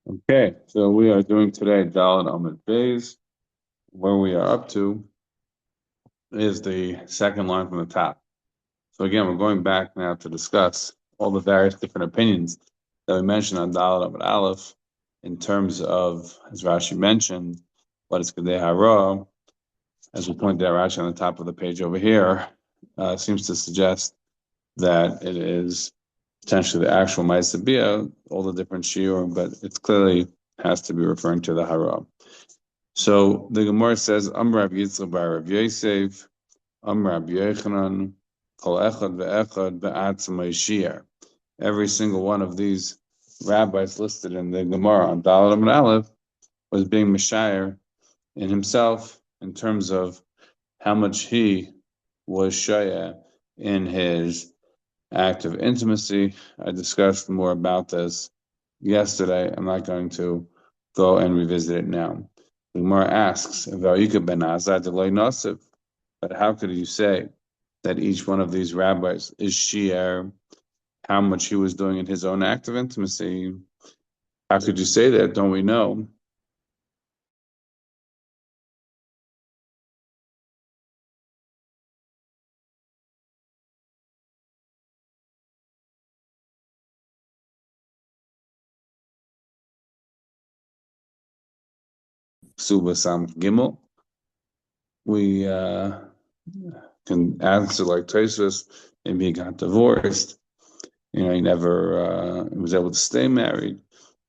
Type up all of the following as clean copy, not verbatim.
Okay, so we are doing today Dalet Amud Beis. Where we are up to is the second line from the top. So again, we're going back now to discuss all the various different opinions that we mentioned on Dalet Amud Aleph in terms of, as Rashi mentioned, what is Kedei Hara. As we pointed out, Rashi on the top of the page over here seems to suggest that it is potentially the actual Ma'aseh all the different shiur, but it clearly has to be referring to the Hara. So the Gemara says, Amr Yitzchak bar Rav Yosef, Amr Yochanan, Kol Echad ve'Echad be'atzmai shiur. Every single one of these rabbis listed in the Gemara on Dalet and Aleph was being Mishayir in himself in terms of how much he was Shaya in his act of intimacy. I discussed more about this yesterday. I'm not going to go and revisit it now. The Gemara asks, but how could you say that each one of these rabbis is shiur, how much he was doing in his own act of intimacy? How could you say that? Don't we know? Suba Sam Gimel. We can answer like Tosfos. Maybe he got divorced. He never was able to stay married.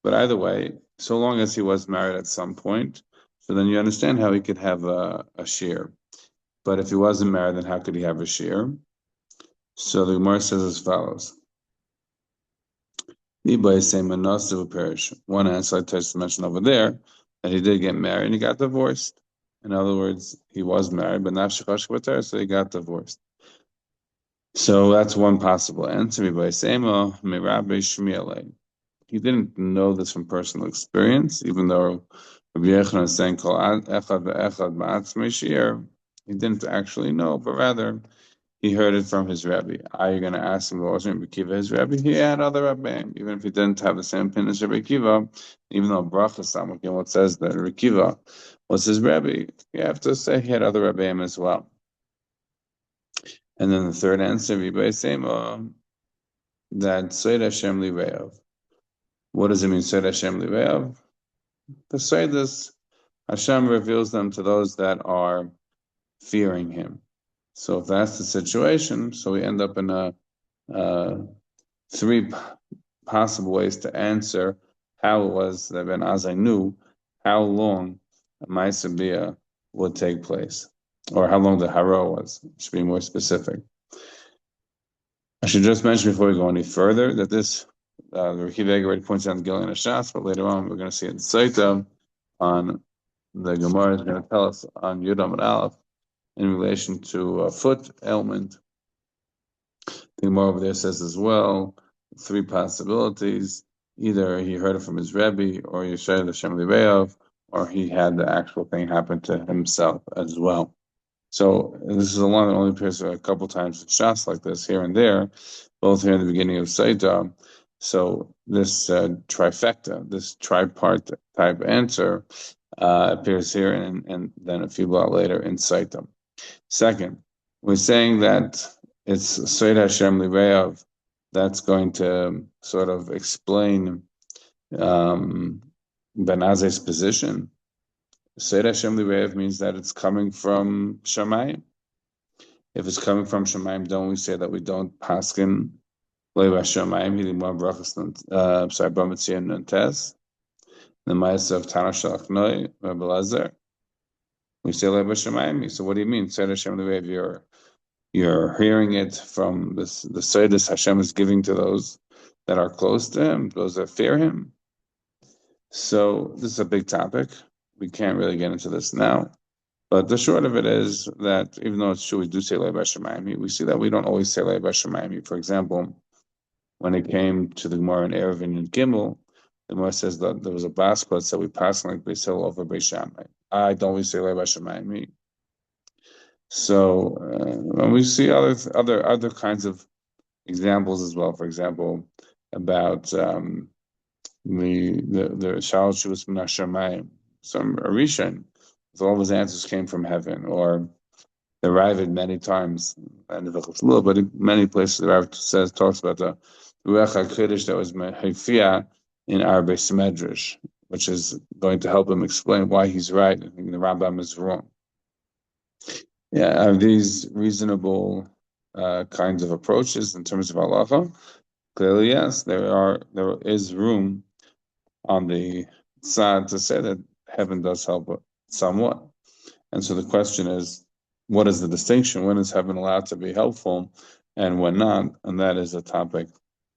But either way, so long as he was married at some point, so then you understand how he could have a shear. But if he wasn't married, then how could he have a shear? So the Gemara says as follows. One answer I touched to mention over there, that he did get married and he got divorced. In other words, he was married, but not shekash k'vater, so he got divorced. So that's one possible answer. He didn't know this from personal experience, even though Rabbi Yochanan is saying, "Kol echad ve'echad ba'atzmei shiur." He didn't actually know, but rather he heard it from his rabbi. Are you going to ask him what was Rabbi Kiva his rabbi? He had other rabbi, even if he didn't have the same opinion as Rabbi Kiva. Even though Bracha Samach says that Rabbi Kiva was his rabbi, you have to say he had other rabbi as well. And then the third answer, Rabbi Sema, that Sotah Hashem Liveav. What does it mean, Sotah Hashem Liveav? The Sotahs, Hashem reveals them to those that are fearing Him. So if that's the situation, so we end up in three possible ways to answer how it was that Ben Azai knew how long a Ma'aseh would take place, or how long the Hara was. Should be more specific. I should just mention before we go any further that this the Rekiv already points out in Gilin Shas, but later on we're going to see it in Sotah on the Gemara is going to tell us on Yudam and Aleph in relation to a foot ailment. The Gemara over there says as well three possibilities: either he heard it from his Rebbe, or Yeshayel Hashem Liveav, or he had the actual thing happen to himself as well. So this is a line that only appears a couple times in Shas like this, here and there, both here in the beginning of Sotah. So this trifecta, this tripart type answer appears here and then a few blocks later in Sotah. Second, we're saying that it's Sotah Hashem Liveav that's going to sort of explain Ben Azai's position. Sotah Hashem Liveav means that it's coming from Shamayim. If it's coming from Shamayim, don't we say that we don't paskin Leiva Shamayim? He one brachas. Sorry, Bamitzian and Tes. The Ma'aseh of Tana Shalach Noi Rabbi Lazar. We say Leiva Shamayim. So what do you mean? Sotah Hashem Liveav. You're hearing it from the Sotahs Hashem is giving to those that are close to Him, those that fear Him. So this is a big topic. We can't really get into this now. But the short of it is that even though it's true we do say Leiva Shamayim, we see that we don't always say Leiva Shamayim. For example, when it came to the Gemara in Eruvin and Gimel, the Gemara says that there was a basket that said we pass like Beis Hillel over Beis Shammai. I don't always say Leiva Shamayim. So and we see other kinds of examples as well. For example, about the Shal Shuvas Minashamayim, some Arishan, with all of his answers came from heaven, or the Ravid many times, and but in many places the Ravid talks about the Ruach HaKodesh that was Mehifia in Arbe Medrash, which is going to help him explain why he's right and the Rambam is wrong. Yeah, are these reasonable kinds of approaches in terms of halacha? Clearly, yes. There is room on the side to say that heaven does help somewhat. And so the question is, what is the distinction? When is heaven allowed to be helpful and when not? And that is a topic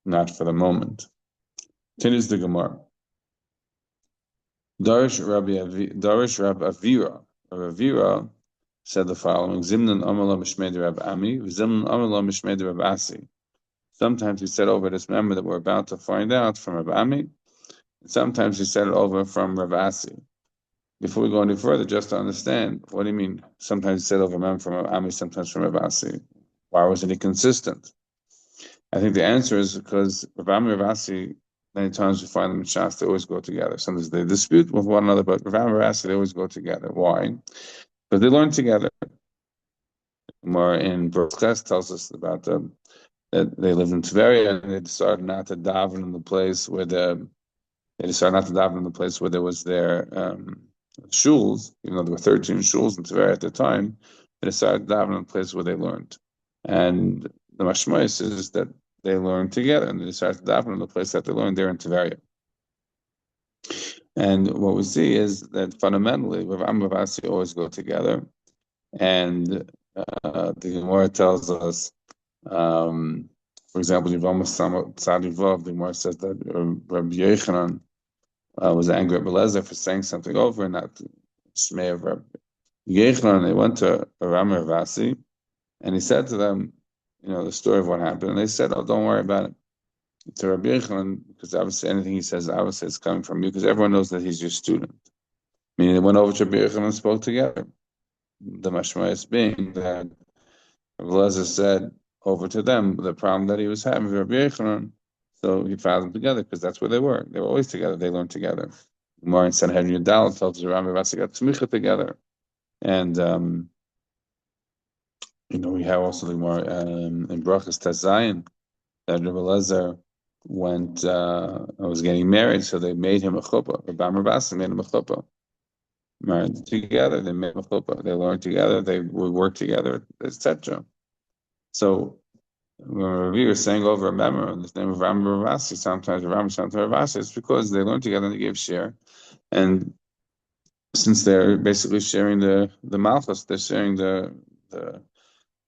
not for the moment. Continues the Gemara. Darish Rab Avira. Rab Avira said the following: Zimnan Amala Mishmei Rab Ami, Zimnan Amala Mishmei Rab Asi. Sometimes he said over this member that we're about to find out from Rab Ami, and sometimes he said it over from Rab Asi. Before we go any further, just to understand, what do you mean? Sometimes he said over member from Rab Ami, sometimes from Rab Asi. Why wasn't he consistent? I think the answer is because Rab Ami and Rab Asi, many times we find them in Shas, they always go together. Sometimes they dispute with one another, but Rab Ami and Rab Asi, they always go together. Why? Because they learn together. More in Berkes tells us about them that they lived in Tveria and they decided not to daven in the place where there was their shuls, even though there were 13 shuls in Tveria at the time. They decided to daven in the place where they learned, and the mashmais is that they learned together and they decided to daven in the place that they learned there in Tveria. And what we see is that fundamentally, Rav Am and Rav Asi always go together, and the Gemara tells us. For example, Yivam Tzadi Vav, the Gemara says that Rabbi Yochanan was angry at Belezer for saying something over, and not Shmei of Rabbi Yochanan. They went to Aram Ravasi, and he said to them, the story of what happened, and they said, "Oh, don't worry about it." To Rabbi Yochanan, because obviously anything he says, obviously it's coming from you, because everyone knows that he's your student. Meaning, they went over to Rabbi Yochanan and spoke together. The mashmayis being that Belezer said over to them the problem that he was having with Rabbi Yochanan, so he filed them together because that's where they were. They were always together. They learned together. Gemara in Sanhedrin Yudal tells us Rabbi Vasi got tzmicha together, and we have also the Gemara in Brachas Tazayin that Rabbi Lezer was getting married, so they made him a chuppah. Rabbi Vasi made him a chuppah. Married together, they made a chuppah. They learned together. They would work together, etc. So when Ravi was saying over a member in the name of Ram Ravasi, sometimes Ravasi, it's because they learned together and they gave share. And since they're basically sharing the Malchus, they're sharing the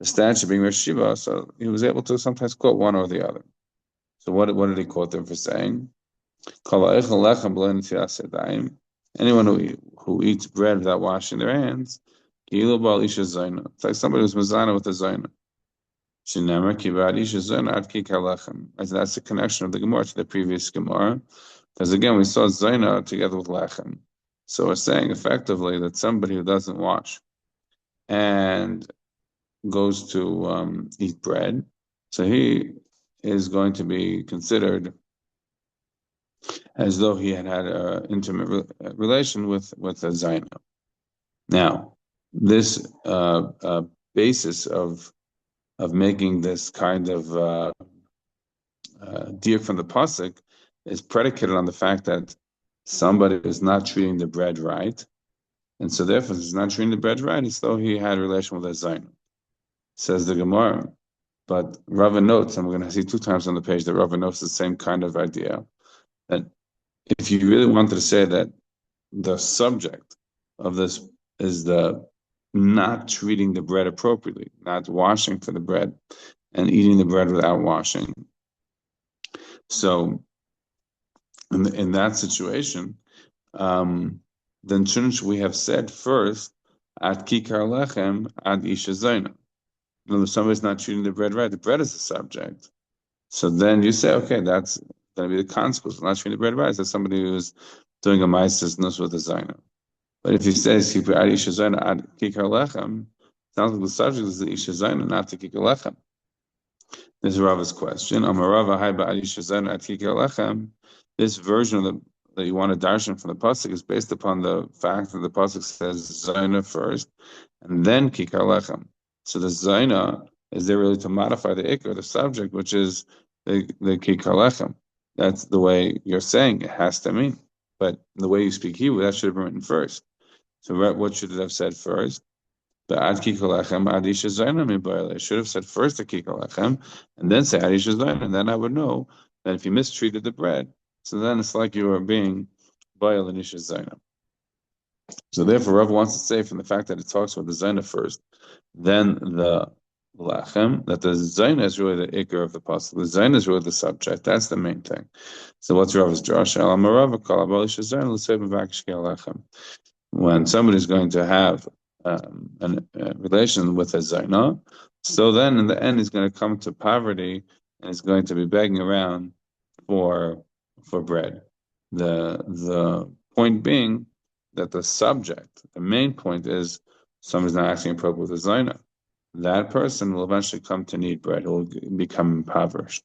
statue being Rosh Shiva, so he was able to sometimes quote one or the other. So what did he quote them for saying? Anyone who eats bread without washing their hands, it's like somebody who's mezana with a zayna. As that's the connection of the Gemara to the previous Gemara, because again we saw zayna together with lechem. So we're saying effectively that somebody who doesn't wash and goes to eat bread, so he is going to be considered as though he had an intimate relation with a zayna. Now, this basis of making this kind of deer from the pasuk is predicated on the fact that somebody is not treating the bread right, and so therefore, if he's not treating the bread right, it's though he had a relation with a zayin. Says the Gemara, but Rava notes, and we're going to see 2 times on the page that Rava notes the same kind of idea, that if you really wanted to say that the subject of this is the not treating the bread appropriately, not washing for the bread, and eating the bread without washing. So, in that situation, then shouldn't we have said first, at kikar lechem ad isha zayna? If somebody's not treating the bread right, the bread is the subject. So then you say, okay, that's going to be the consequence of not treating the bread right. That's somebody who's doing a ma'ases nus with a zayna. But if he says ad isha zayna ad kikar lechem, sounds like the subject is the isha zayna, not the kikar lechem. This is Rava's question. Amarava haiba ad isha zayna ad kikar lechem. this version of the that you want to darshan from the pasuk is based upon the fact that the pasuk says zayna first and then kikar lechem. So the zayna is there really to modify the ikar, the subject, which is the kikar lechem. That's the way you're saying it has to mean. But the way you speak Hebrew, that should have been written first. So what should it have said first? The ad kikar lechem ad isha zayna mi. It should have said first the kikar lechem and then say ad isha zayna, and then I would know that if you mistreated the bread, so then it's like you are being bayal and isha zayna. So therefore, Rav wants to say from the fact that it talks about the zayna first, then the lachem, that the zayna is really the ikar of the pasuk. The zayna is really the subject. That's the main thing. So what's Rav's drash? When somebody's going to have a relation with a zayna, so then in the end he's going to come to poverty and he's going to be begging around for bread. The point being that the subject, the main point is somebody's not acting appropriate with a zayna. That person will eventually come to need bread. He will become impoverished.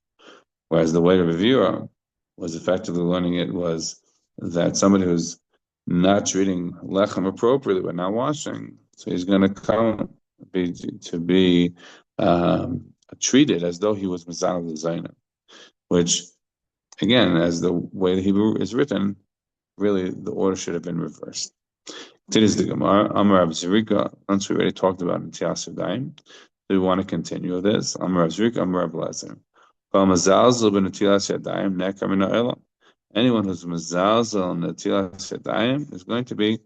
Whereas the way of Revira was effectively learning it was that somebody who's not treating lechem appropriately but not washing, so he's going to come to be treated as though he was mizal the zayna, which again, as the way the Hebrew is written, really the order should have been reversed. Today's the Gemara. Amar Rav Zerika. Once we already talked about in Tias Yadayim, we want to continue this. Amar Rav Zerika, Amar Rav Lezer. Anyone who's mezalzel in Netilas Yadayim is going to be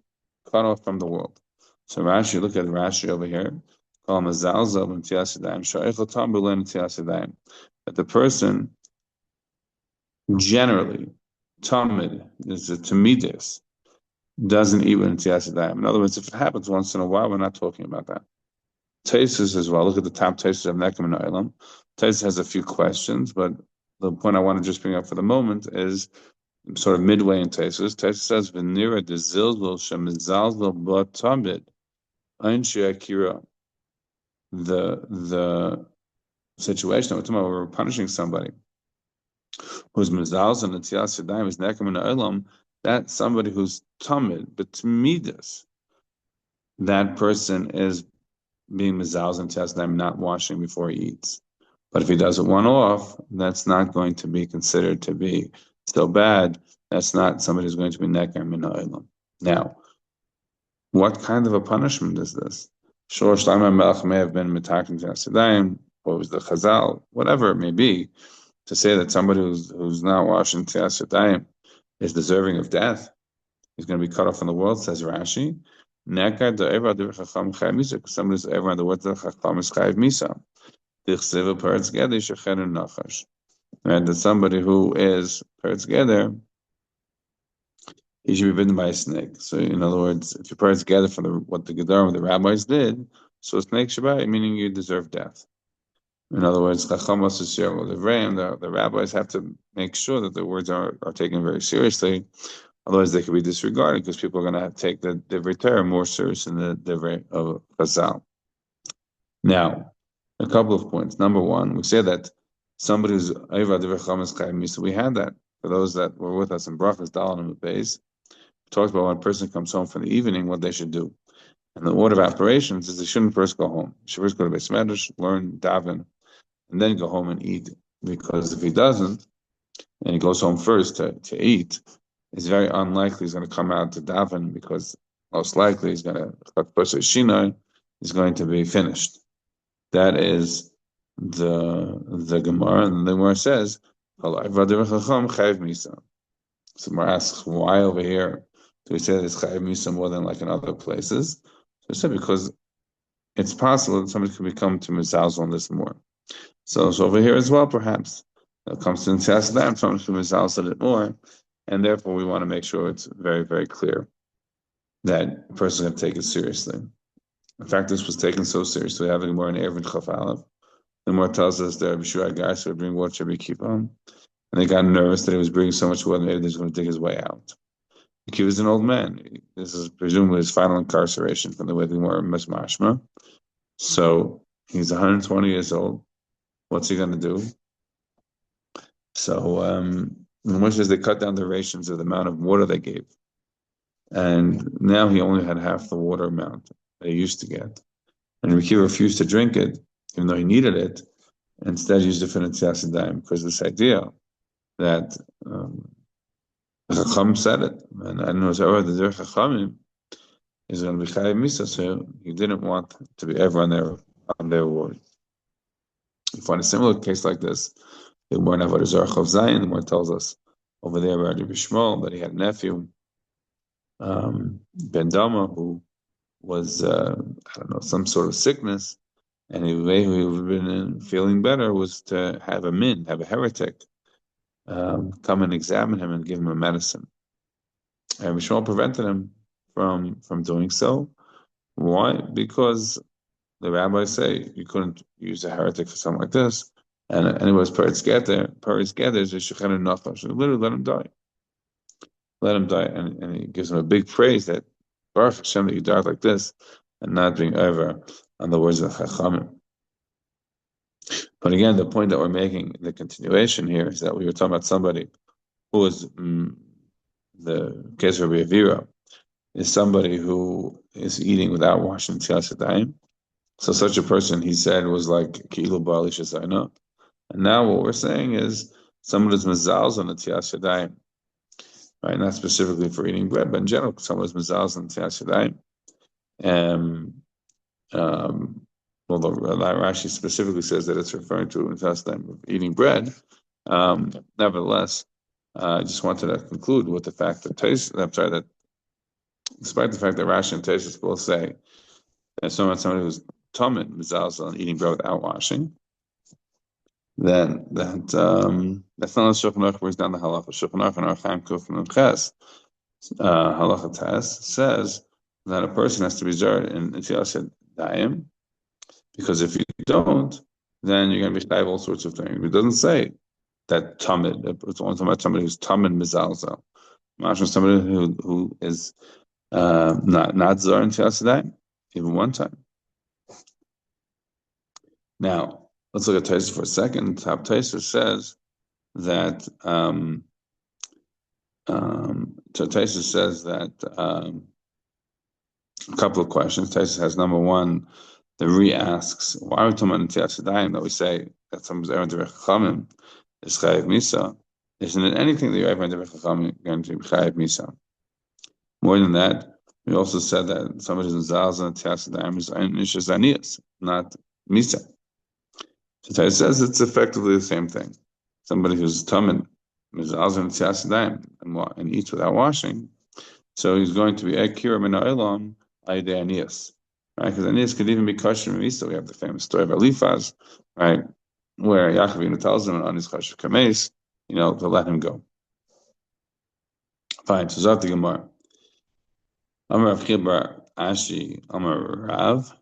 cut off from the world. So Rashi, look at Rashi over here. That the person generally, tamid, is a tamidis, doesn't eat with Netilas Yadayim. In other words, if it happens once in a while, we're not talking about that. Taisus as well. Look at the top Taisus of Nekam and Olam. Taisus has a few questions, but the point I want to just bring up for the moment is sort of midway in Taisus. Taisus says, "V'nira de zilzul shemizalzul b'tamid ein she'akira." The situation that we're punishing somebody who's mizalzul and Netilas Yadayim is Nekam and Olam. That's somebody who's tamid, but tamidas. That person is being mizalz and test them not washing before he eats. But if he does it one off, that's not going to be considered to be so bad. That's not somebody who's going to be nekar min ha'olam. Now, what kind of a punishment is this? Shor Shlomo Melech may have been mitakim Tias, or was the Chazal, whatever it may be, to say that somebody who's not washing Tias is deserving of death. He's going to be cut off from the world, says Rashi. Nekar de'eva chacham chayav misa, because somebody's ever on the word of chacham is chayav misa. Dichsev peretz geder shechenu nachash. Right, that somebody who is peretz geder, he should be bitten by a snake. So, in other words, if you peretz geder from what the gedarim, the rabbis did, so a snake should bite, meaning you deserve death. In other words, chacham the rabbis have to make sure that the words are taken very seriously. Otherwise, they could be disregarded because people are going to take the divrei Torah more serious than the divrei of Chazal. Now, a couple of points. Number one, we say that somebody who's Eiva divrei Chacham is Chayim Misa. We had that for those that were with us in Brachas Dalin and Beis. We talked about when a person comes home for the evening, what they should do. And the order of operations is they shouldn't first go home. They should first go to Beis Medrash, learn, daven, and then go home and eat. Because if he doesn't, and he goes home first to eat, it's very unlikely he's going to come out to daven, because most likely he's going to be finished. That is the Gemara, and the Gemara says, so Gemara asks, why over here do we say that it's chayav misa more than like in other places? So I said because it's possible that somebody could become to mizalz on this more. So over here as well, perhaps it comes to Netilas Yadayim, somebody could mizalz on it more. And therefore, we want to make sure it's very, very clear that a person can take it seriously. In fact, this was taken so seriously. Having more in Erevin Chaf Aleph, the more tells us that B'Shua guys would bring water to Kippur, and they got nervous that he was bringing so much water, maybe he's going to dig his way out. He was an old man. This is presumably his final incarceration from the way they were mashma. So he's 120 years old. What's he going to do? So And Moshe says they cut down the rations of the amount of water they gave. And now he only had half the water amount that he used to get. And Rikiva refused to drink it, even though he needed it, and instead used it for Netzias Yadayim, because this idea that the Chacham said it, and I know the Derech Chachamim is going to be Chayav Misa, so he didn't want to be ever on their word. You find a similar case like this. The Gemara in Avodah Zarah Chav Zayin, the Gemara tells us over there about Rabbi Shmuel that he had a nephew, Ben Dama, who was I don't know, some sort of sickness, and the way he would have been feeling better was to have a heretic, come and examine him and give him a medicine. And Rishon prevented him from doing so. Why? Because the rabbis say you couldn't use a heretic for something like this. And it was Peretz Geder is a Shechenu Nachash. Literally let him die. Let him die. And he gives him a big praise that Baruch Hashem that you died like this and not being over on the words of Chachamim. But again, the point that we're making, the continuation here, is that we were talking about somebody who was the case of Rabbi Avira, is somebody who is eating without washing Tzilas Yadayim. So such a person, he said, was like Ki'ilu Ba'al Ish Zayna. And now what we're saying is someone is mezalz on the Tzilas Yadayim, right? Not specifically for eating bread, but in general, someone is mezalz on the Tzilas Yadayim. Although Rashi specifically says that it's referring to Tzilas Yadayim of eating bread, nevertheless, I just wanted to conclude with the fact that that despite the fact that Rashi and Taisus both say that somebody who's tamid mezalz on eating bread without washing, then that's not the Shulchan Aruch brings down the halacha. Shulchan Aruch and Archaim Kuf and Ches halacha test says that a person has to be zard in Tzilas Yadayim, because if you don't, then you're going to be chayav all sorts of things. It doesn't say that tamid. It's only talking about somebody who's tamid mezalzel. Imagine somebody who is not zar in Tzilas Yadayim, even one time. Now, let's look at Taisus for a second. Top Taisus says that Taisus says that a couple of questions. Taisus has number one, the re-asks, why are we talking about Tzilas Yadayim that we say that someone's ever Derech Chachamim is Chayav Misa? Isn't it anything that you're ever Derech Chachamim going to be Chayav Misa? More than that, we also said that somebody who's Zalz and Tzilas Yadayim is Zanias, not Misa. So it says it's effectively the same thing. Somebody who's tamid, mezalz and Tzilas Yadayim, and eats without washing, so he's going to be ekir min ha'olam ayidei anias, right? Because anias could even be kosher misa. We have the famous story of Eliphaz, right, where Yaakov Avinu tells him on his kosher kameis, to let him go. Fine. So Zot the Gemara. Amar Rav Chibar Ashi Amar Rav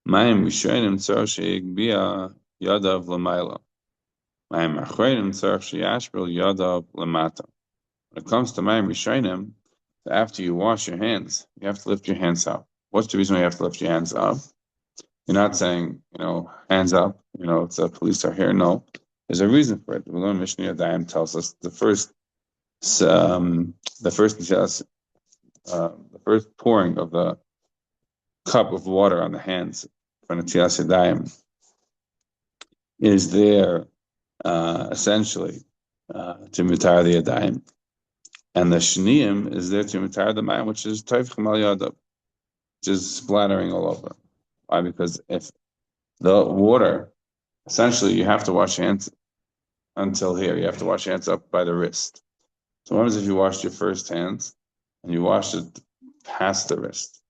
Mayim Rishonim Tzor Sheyigbia Yadav L'mayla. Mayim Achreinim Tzarech Sheyashbel Yadav L'mata. When it comes to Mayim Rishonim, after you wash your hands, you have to lift your hands up. What's the reason why you have to lift your hands up? You're not saying, hands up, it's the police are here. No, there's a reason for it. The Mishnah Yadayim tells us the first pouring of the cup of water on the hands for Tzilas Yadayim is there essentially to mitar the Yadayim, and the Shniyim is there to mitar the Mayim, which is Toif Chamal Yadav, which is splattering all over. Why? Because if the water, essentially you have to wash your hands until here, you have to wash your hands up by the wrist. So what happens if you washed your first hands and you washed it past the wrist,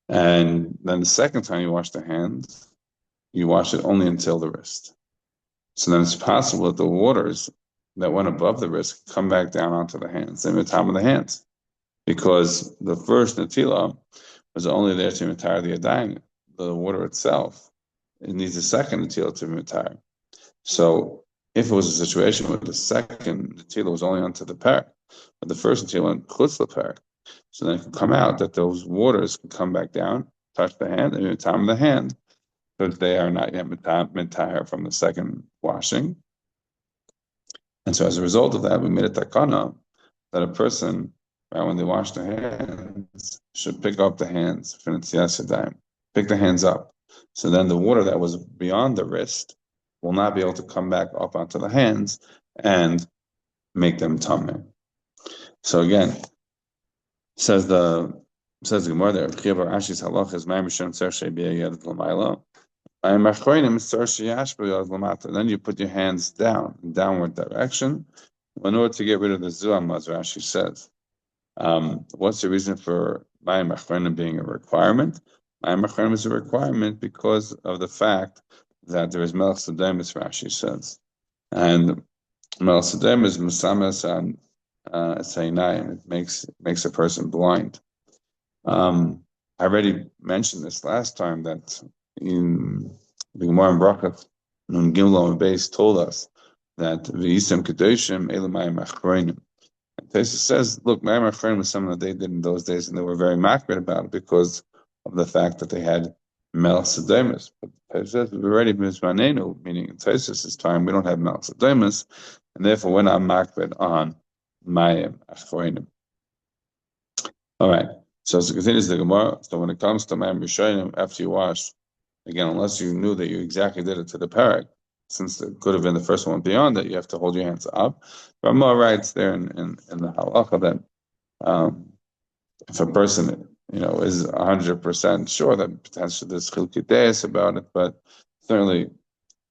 and then the second time you wash the hands, you wash it only until the wrist. So then it's possible that the waters that went above the wrist come back down onto the hands, the top of the hands, because the first Natila was only there to retire the Yadayim, the water itself. It needs a second Natila to retire. So if it was a situation where the second Natila was only onto the parak, but the first Natila went chutz the parak, so then it can come out that those waters can come back down, touch the hand, and the top of the hand, because they are not yet mitahar from the second washing. And so as a result of that, we made a takana that a person, right, when they wash their hands, should pick up the hands, pick the hands up. So then the water that was beyond the wrist will not be able to come back up onto the hands and make them tameh. So again, says the Gemara there, Chiyav Rashi's halach is ma'am Hashem tzar she'biyah yad l'mayla. I'm achroinim tzar she'yashbu yad l'mata. Then you put your hands down, in downward direction, in order to get rid of the zuam, as Rashi says. What's the reason for Mayim Achronim being a requirement? Mayim Achronim is a requirement because of the fact that there is Melech Sedemis, Rashi says. And Melech Sedemis is Musamas on Seinayim. It makes a person blind. I already mentioned this last time that in the Gemara in Brachot, Nun Gimel and Beis told us that V'yisem Kedoshim Elamayim Achronim. Taisa says, look, Ma'amar Chayim was something that they did in those days, and they were very makbid about it because of the fact that they had Mel Sedemus. But Taisa says, we've already Mizmanenu, meaning in Taisa's time, we don't have Mel Sedemus, and therefore we're not makbid on Mayim Achroinim. All right, so as it continues the Gemara, so when it comes to Mayim Rishayim, after you wash, again, unless you knew that you exactly did it to the parak, since it could have been the first one beyond it, you have to hold your hands up. Ramah writes there in the halacha that if a person, is 100% sure that potentially there's chilkei deis about it, but certainly,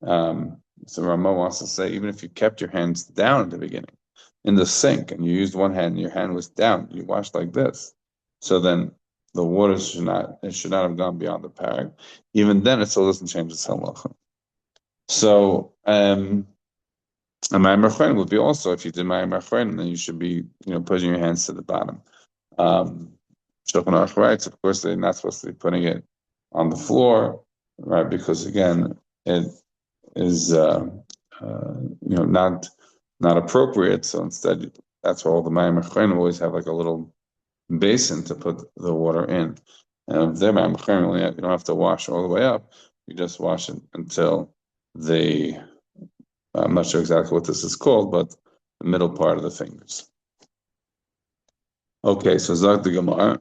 so Ramah wants to say, even if you kept your hands down at the beginning in the sink and you used one hand and your hand was down, you washed like this, so then the water should not have gone beyond the parak. Even then, it still doesn't change its halacha. So, a Ma'amar Chayim would be also, if you did Ma'amar Chayim, then you should be, putting your hands to the bottom. Shulchan Aruch writes, of course, they're not supposed to be putting it on the floor, right? Because again, it is, not appropriate. So instead, that's why all the Ma'amar Chayim always have like a little basin to put the water in. And if they're Ma'amar Chayim, you don't have to wash all the way up. You just wash it until I'm not sure exactly what this is called, but the middle part of the fingers. Okay, so Zag the Gemara.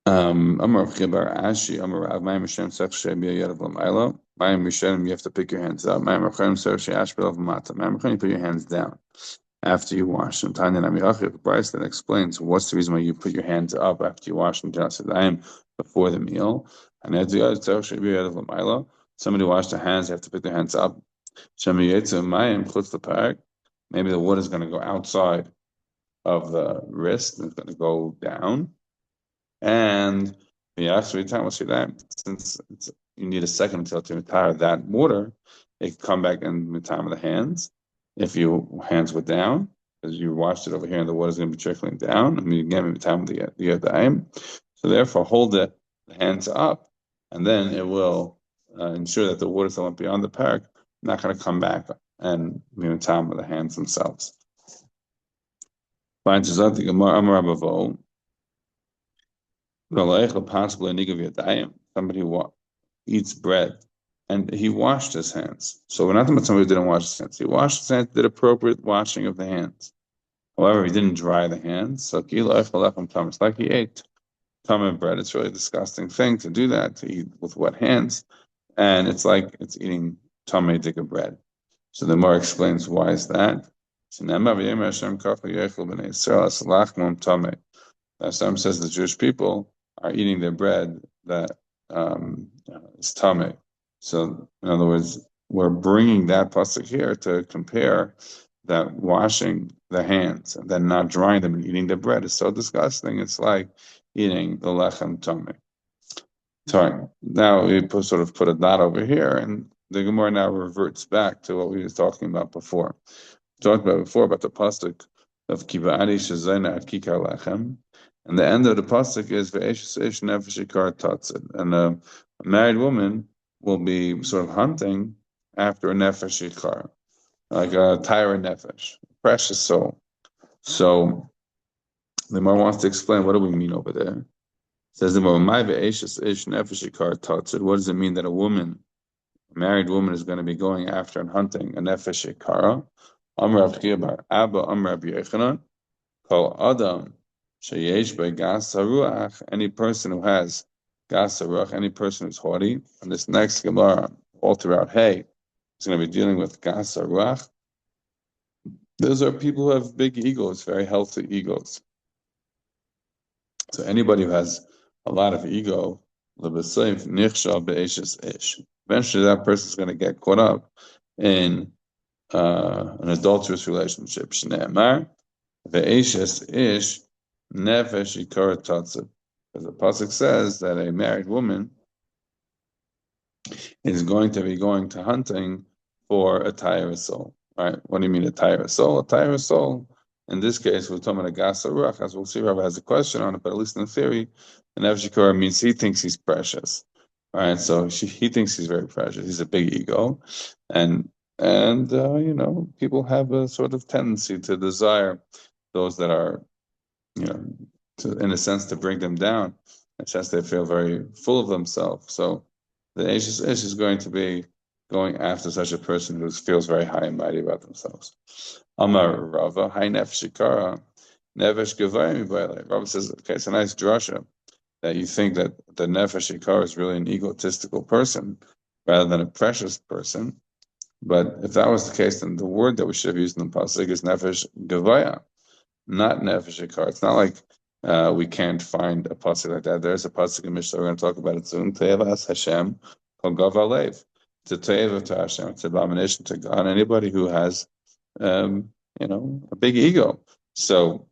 Amar Chibar Ashi, Amar Rav Mayim Hashem Sech She'biyah Yadav L'mayla. Mayim Rishonim, you have to pick your hands up. Mayim Rachaim Sech She'ash B'Lav L'mata. Mayim Rachaim, you put your hands down after you wash. And Tanya Namiyachi, the price that explains what's the reason why you put your hands up after you wash them. Just said I am before the meal. And Somebody washed their hands, they have to pick their hands up. Maybe the water is going to go outside of the wrist and it's going to go down. And since you need a second until to retire that water, it can come back in the time of the hands. If your hands were down, because you washed it over here and the water is going to be trickling down, again, in the time of the Yadayim. So therefore, hold the hands up. And then it will ensure that the waters that went beyond the parak not going to come back and time with the hands themselves. Somebody who eats bread and he washed his hands. So we're not talking about somebody who didn't wash his hands. He washed his hands, did appropriate washing of the hands. However, he didn't dry the hands. So it's like he ate tameh bread. It's really a disgusting thing to do that, to eat with wet hands. And it's like it's eating tameh dika bread. So the Gemara explains why is that. Hashem says the Jewish people are eating their bread that is tameh. So in other words, we're bringing that pasuk here to compare that washing the hands and then not drying them and eating the bread is so disgusting. It's like eating the lechem tameh. Sorry. Now we sort of put a dot over here, and the Gemara now reverts back to what we were talking about before. We talked about before about the pasuk of Kiba'ani Shazayna at Kikar Lechem, and the end of the pasuk is Ve'esh Eish Nefesh Ikar Tatzid, and a married woman will be sort of hunting after a nefesh ikar, like a tyra nefesh, precious soul. So the Gemara wants to explain what do we mean over there. It says the Gemara, what does it mean that a woman A married woman is going to be going after and hunting a nefesh shikara. Amr Rav Chiya bar Abba, Amr Rabbi Yochanan, Kol Adam sheyesh by gas haruach. Any person who has gas haruach, any person who's haughty. And this next Gemara, all throughout Hay, is going to be dealing with gas haruach. Those are people who have big egos, very healthy egos. So anybody who has a lot of ego, eventually that person is going to get caught up in an adulterous relationship. Shneemar ve'eshes ish nefesh ikar tatzah. Because the pasuk says that a married woman is going to be going to hunting for a tireless soul. Right? What do you mean a tireless soul? A tireless soul. In this case, we're talking about a gasa ruach. As we'll see, Rabbi has a question on it, but at least in theory, an Evshikor means he thinks he's precious. Right? So he thinks he's very precious. He's a big ego, and people have a sort of tendency to desire those that are, in a sense, to bring them down. In a sense, they feel very full of themselves. So the Ish is going to be going after such a person who feels very high and mighty about themselves. Amar Rava, Hai Nefesh Shikara, Nefesh Gevayim Bailei. Rava says, okay, it's a nice drasha that you think that the Nefesh Shikara is really an egotistical person rather than a precious person. But if that was the case, then the word that we should have used in the pasuk is Nefesh Gevaya, not Nefesh Shikara. It's not like we can't find a pasuk like that. There's a pasuk in Mishnah. We're going to talk about it soon. Te'evas Hashem Kol Gavalev. To Te'eva to Hashem. It's abomination to God. Anybody who has, a big ego. So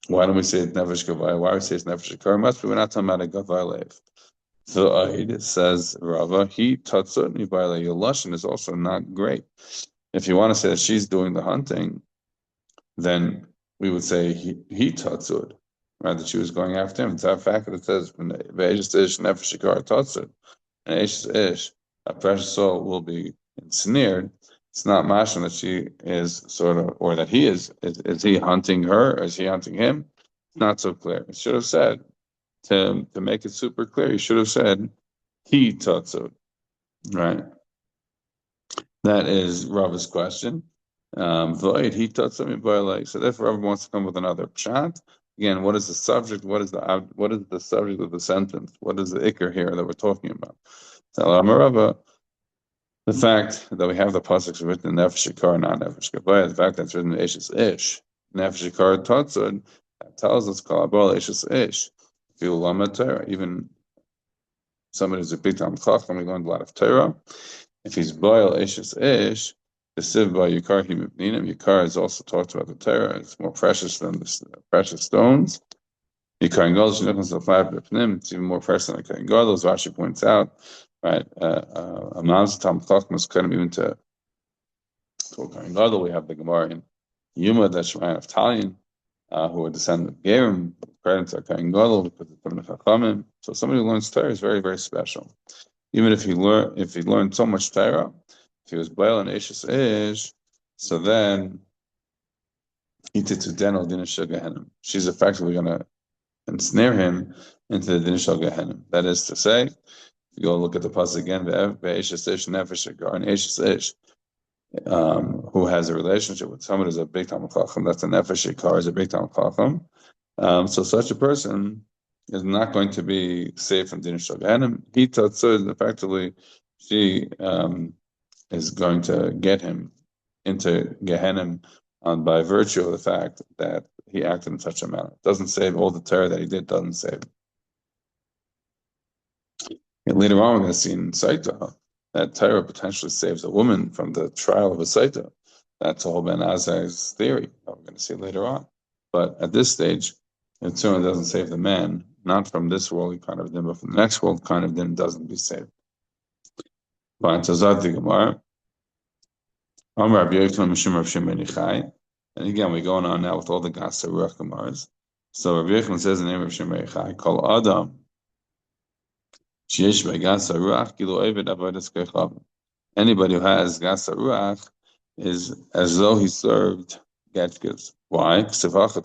why don't we say it's Nefesh Gavaya? Why do we say it's Nefesh Shikara? Must be we're not talking about a Gavalev. The Aid says Rava, he tatzot nibayla. Your lashon is also not great. If you want to say that she's doing the hunting, then we would say he tatzot, right? That she was going after him. It's a fact that it says ve'eshes ish nefesh shikar tatzot, and eshes ish, a precious soul will be ensnared. It's not mashon that she is sort of, or that he is he hunting her, or is he hunting him? It's not so clear. It should have said, to make it super clear, you should have said he tatzot, right? That is Rava's question. Void he tatzot. So therefore, Rava wants to come with another pshat. Again, what is the subject? What is the subject of the sentence? What is the ikr here that we're talking about? So Rava, the fact that we have the pasuk written in Nefesh Shikar, not Nefesh Gavaya, the fact that it's written in Eshes Ish, Nefesh Shikar tatzot, that tells us Kol Abol Eshes Ish. Even somebody who's a big time chacham, we learned a lot of Torah. If he's boil ishes ish, the siv by yikar himibninim. Yikar is also talked about the Torah. It's more precious than the precious stones. Yikar and gold it's even more precious than yikar and gold. As Rashi points out, right? A man's tam chacham is kind of even to yikar and gold. We have the Gemara in Yuma that Shemayan of Talion, who are descendant of Gerim, parents are Kain Gadol because it's from the Chachamim. So somebody who learns Torah is very, very special. Even if he learned so much Torah, if he was Baal and Eshes Ish, so then she's effectively going to ensnare him into the Din Shel Gehenim. That is to say, if you go look at the pasuk again, Eshes Ish Nefesh Shikar and Eshes Ish, who has a relationship with someone who's a big Talmud Chacham, that's a Nefesh Shikar, is a big Talmud Chacham. So such a person is not going to be safe from Din Shel Gehenim. He tatzod, effectively, she is going to get him into Gehenim by virtue of the fact that he acted in such a manner. It doesn't save all the terror that he did, doesn't save. And later on, we're going to see in Sotah that Torah potentially saves a woman from the trial of a Sotah. That's all Ben Azai's theory that we're going to see later on. But at this stage, it certainly doesn't save the man, not from this world kind of din, but from the next world kind of din doesn't be saved. Fine, so Zad the Gemara. And again, we're going on now with all the Gasa Ruach Gemaras. So Rabbi Yochanan says in the name of Shem Reichai, Kol Adam, Sheyesh Gasa Ruach, Gilu Eved Avodas Kechav. Anybody who has Gasa Ruach is as though he served Getchkes. Why? It says over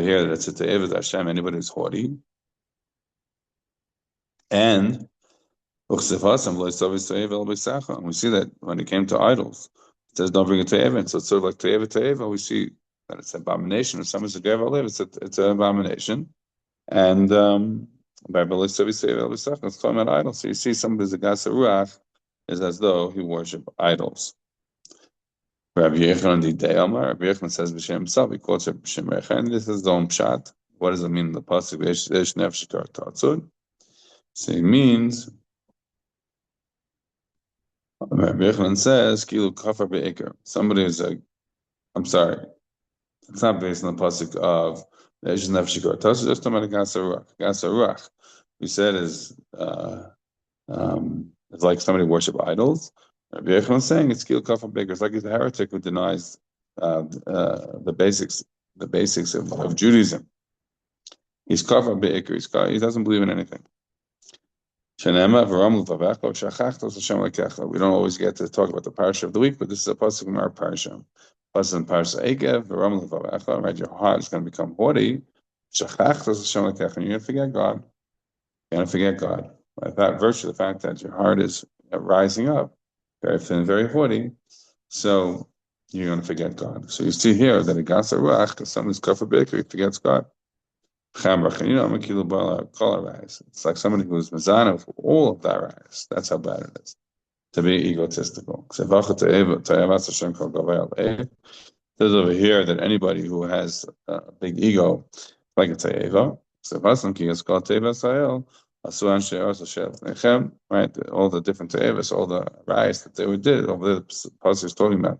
here that it's a Te'evet Hashem, anybody who's haughty. And And we see that when it came to idols, it says don't bring a te'eva. And so it's sort of like te'eva. We see that it's an abomination. If someone's a gever live, it's an abomination. And by it's talking about idols. So you see somebody's a gasa ruach is as though he worshipped idols. Rabbi Yochanan Didei Amar. Rabbi Yochanan says b'shem himself. He quotes Rabbi Shem Rechen. This is the pshat. What does it mean in the pasuk? Yesh nefesh kar tatzud. So it means. Rabbi Yochanan says, "Kilu kafar be'ikr." Somebody is a. I'm sorry. It's not based on the pasuk of Yesh nefesh kar tatzud. Just talking about a gasa ruach. Gasa ruach. We said is. It's like somebody worship idols. Rabbi Yochanan is saying it's kilu kafar be'ikr. It's like he's a heretic who denies the basics of Judaism. He's kafar be'ikr. He doesn't believe in anything. We don't always get to talk about the parsha of the week, but this is a pasuk from our parsha. Pasuk in parsha Eikev, right? Your heart is going to become haughty. And you're going to forget God. You're going to forget God. By that virtue, the fact that your heart is rising up, very thin, very haughty, so you're going to forget God. So you see here that a gasa ruach, because someone's kafar be'ikr, he forgets God. It's like somebody who's mezana with all of that rise. That's how bad it is to be egotistical. It says over here that anybody who has a big ego, like a te'eva, right? All the different te'evas, all the rise that they did, all the pasuk is talking about.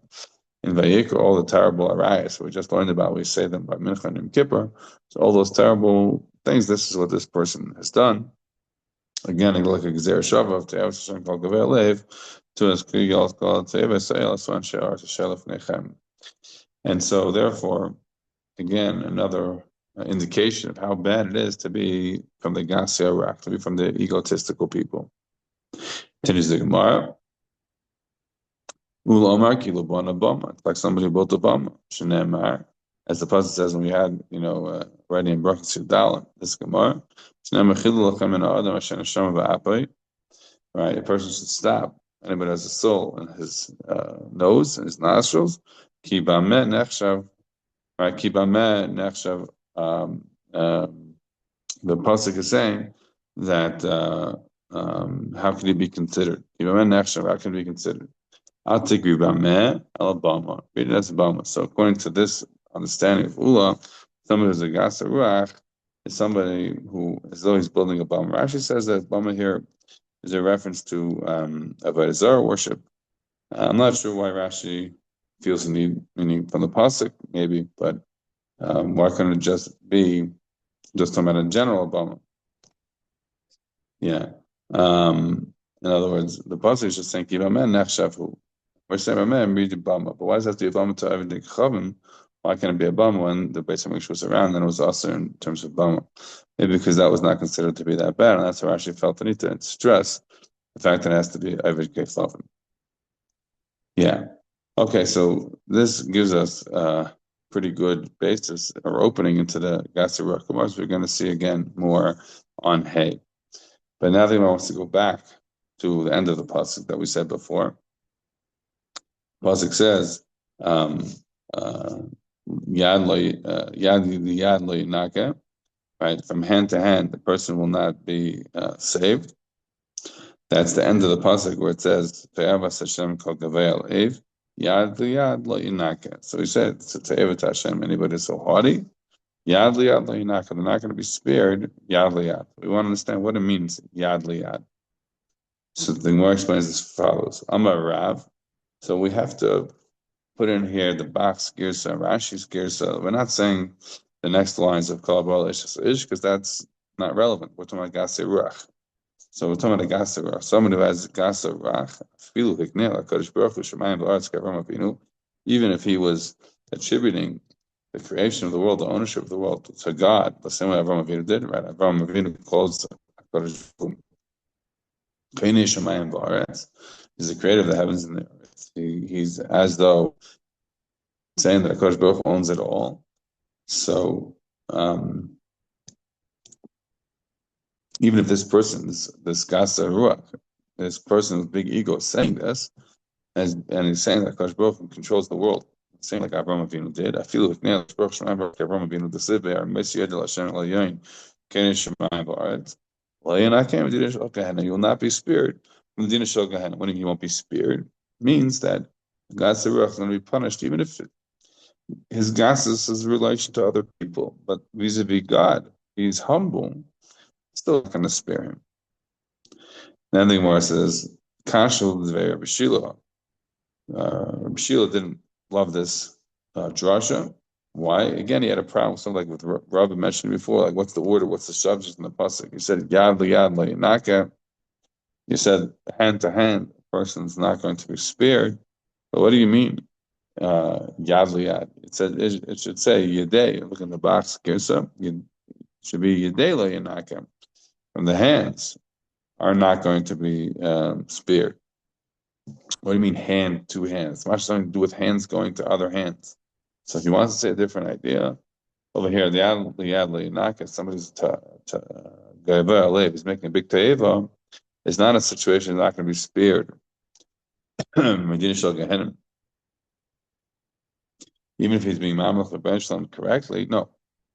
In Vayikra, all the terrible arayas we just learned about, we say them by Mincha and Yom Kippur. So all those terrible things, this is what this person has done. Again, like a Gzer Shavav, to have Hashem called Gavei Lev, to us Kriyal called Teva Sayel, Swan She'ar, to Shelef Nechem. And so, therefore, again, another indication of how bad it is to be from the Gasya Iraq, to be from the egotistical people. Continues the Gemara. It's like somebody who built a bama. As the pasuk says, when we had, already in Brachas Yudal, this Gemara, right? A person should stop. Anybody has a soul in his nose and his nostrils. Ki bameh nechshav, right? Ki bameh nechshav. The pasuk is saying that how can he be considered? Ki bameh nechshav, how can he be considered? I'll take Bama, Alabama. Read it as Bama. So according to this understanding of Ula, somebody who's a Gasa Ruach is somebody who, as though he's building a Bama. Rashi says that Bama here is a reference to Avodah Zarah worship. I'm not sure why Rashi feels the need, meaning from the pasuk maybe, but why couldn't it just be just talking about a general Bama? Yeah. In other words, the pasuk is just saying Kibamen Nechshavu. We're saying Amen, read the Bama. But why does that have to be a Bama to everything Chavim? Why can't it be a Bama when the Beit HaMikdash was around and it was also in terms of Bama? Maybe because that was not considered to be that bad, and that's why I actually felt the need to stress the fact that it has to be Ovid Keflavim. Yeah. Okay, so this gives us a pretty good basis or opening into the Gasser Ruach. We're going to see again more on Hay. But now the Gemara wants to go back to the end of the pasuk that we said before. Pasuk says, "Yad lo yinaka," right? From hand to hand, the person will not be saved. That's the end of the pasuk where it says, "Ve'avas Hashem kol gavei ev yad lo yinaka." So he said, "To Te'evet Hashem, anybody so haughty, yad lo yinaka, they're not going to be spared. Yad lo. We want to understand what it means, yad lo. So the Gemara explains as follows: Amar Rav. So we have to put in here the Bach's Girsa, Rashi's Girsa. We're not saying the next lines of Kol Ish because that's not relevant. We're talking about Gase Ruach. So we're talking about a Gase Ruach. Someone who has Gase Ruach, even if he was attributing the creation of the world, the ownership of the world to God, the same way Avraham Avinu did, right? Avraham Avinu calls HaKadosh He's the creator of the heavens and the earth. He's as though saying that HaKadosh Baruch Hu owns it all. So even if this person, this Gasa Ruach, this person with big ego is saying this, and he's saying that Kadosh Baruch Hu controls the world, same like Avraham Avinu did. I feel like now Baruch Shemar Avraham Avinu the Sibbe or Messiah de Lashem Layain Ken Shemayim Ba'aretz Layain I came to Shel Gehenna. You will not be spared from the Din of Shel Gehenna. When you won't be spared means that God's Ruach is going to be punished, even if his gas is his relation to other people, but vis-a-vis God, he's humble, still not going to spare him. Then the Gemara says, Kashal Dvei Rabbi Shila. Rabbi Shila didn't love this drasha. Why? Again, he had a problem. Something like with Rabbi mentioned before, like what's the order, what's the subject in the pasuk? He said yad liyad layanaka. You said hand to hand, a person's not going to be spared. But what do you mean? Yad liyad. It should say yadei. Look in the box, Girsa. It should be yadei layanaka. From the hands are not going to be spared. What do you mean hand to hands? It's much something to do with hands going to other hands. So if you want to say a different idea, over here, the yad liyad somebody's he's making a big ta'eva, it's not a situation that's not going to be spared. Medina shel Gehenna. Even if he's being mamlech l'ben correctly, no.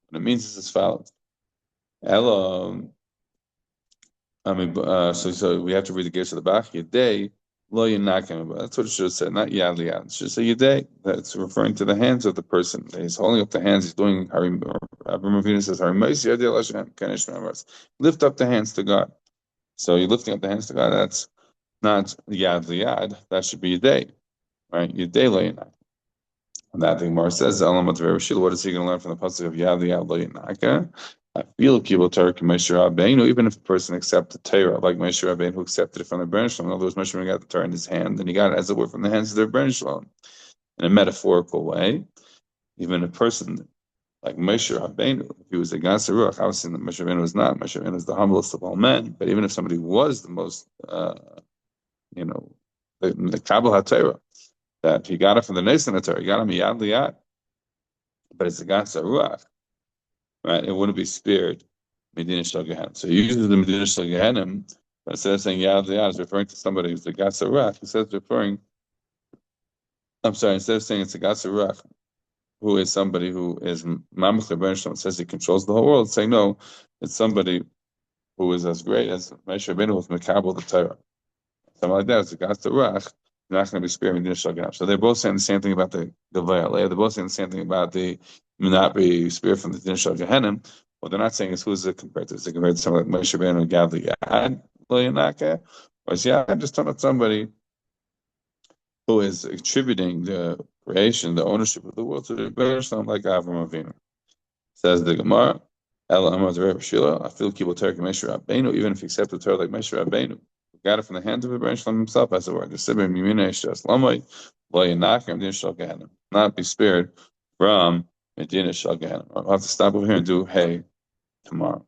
What it means is as follows. Ella, so we have to read the gates of the back. Yedei lo yinakim. That's what it should have said, not yad liyad. It should say yedei. That's referring to the hands of the person. He's holding up the hands. He's doing. Avraham Avinu says, lift up the hands to God. So you're lifting up the hands to God. That's not yad liyad. That should be yedei, right? Yedei lo yinakim. And that thing Mar says, what is he going to learn from the pasuk of yad liyad lo yinaka? I feel kibul Torah Moshe Rabbeinu, even if a person accepted Torah like Moshe Rabbeinu who accepted it from the Rebbeinu Shalom. In other words, Moshe Rabbeinu got the Torah in his hand, and he got it as it were from the hands of the Rebbeinu Shalom. In a metaphorical way, even a person like Moshe Rabbeinu, if he was a Gas Ruach, obviously Moshe Rabbeinu was not. Moshe Rabbeinu was the humblest of all men. But even if somebody was the most, the Kabbalah HaTorah, that he got it from the Nesan HaTorah, he got him Yad Liyad, but it's a Gas Ruach. Right, it wouldn't be spared. Medina shel Gehenna. So he uses the Medina shel Gehenna, but instead of saying Yad Liyad, it's referring to somebody who's the Gatzarach. He says instead of saying it's a Gatzarach, who is somebody who is Mamach Rebbeinu Shalom, says he controls the whole world, saying no, it's somebody who is as great as Moshe Rabbeinu with Mekabel the Torah. Something like that, it's a Gatzarach. You're not going to be spared Medina shel Gehenna. So they're both saying the same thing about the Gavayaleh. They're both saying the same thing about the not be spared from the Din Shel Gehenna. What they're not saying is who's it compared to? Is it compared to someone like Moshe Rabbeinu and Gad Liyad Lo Yanaka? Or is Yad just talking about somebody who is attributing the creation, the ownership of the world to the Rebbeinu Shalom like Avraham Avinu? Says the Gemara, Ela Amud Yomi Shila, I feel kibul Torah Moshe Rabbeinu, even if he accepted Torah like Moshe Rabbeinu, got it from the hand of the Rebbeinu Shalom himself, as it were. The Sibbe Mimina Yishas Lamai Lo Yanaka Din Shel Gehenna, not be spared from Medina shel Gehenna. I'll have to stop over here and do hey tomorrow.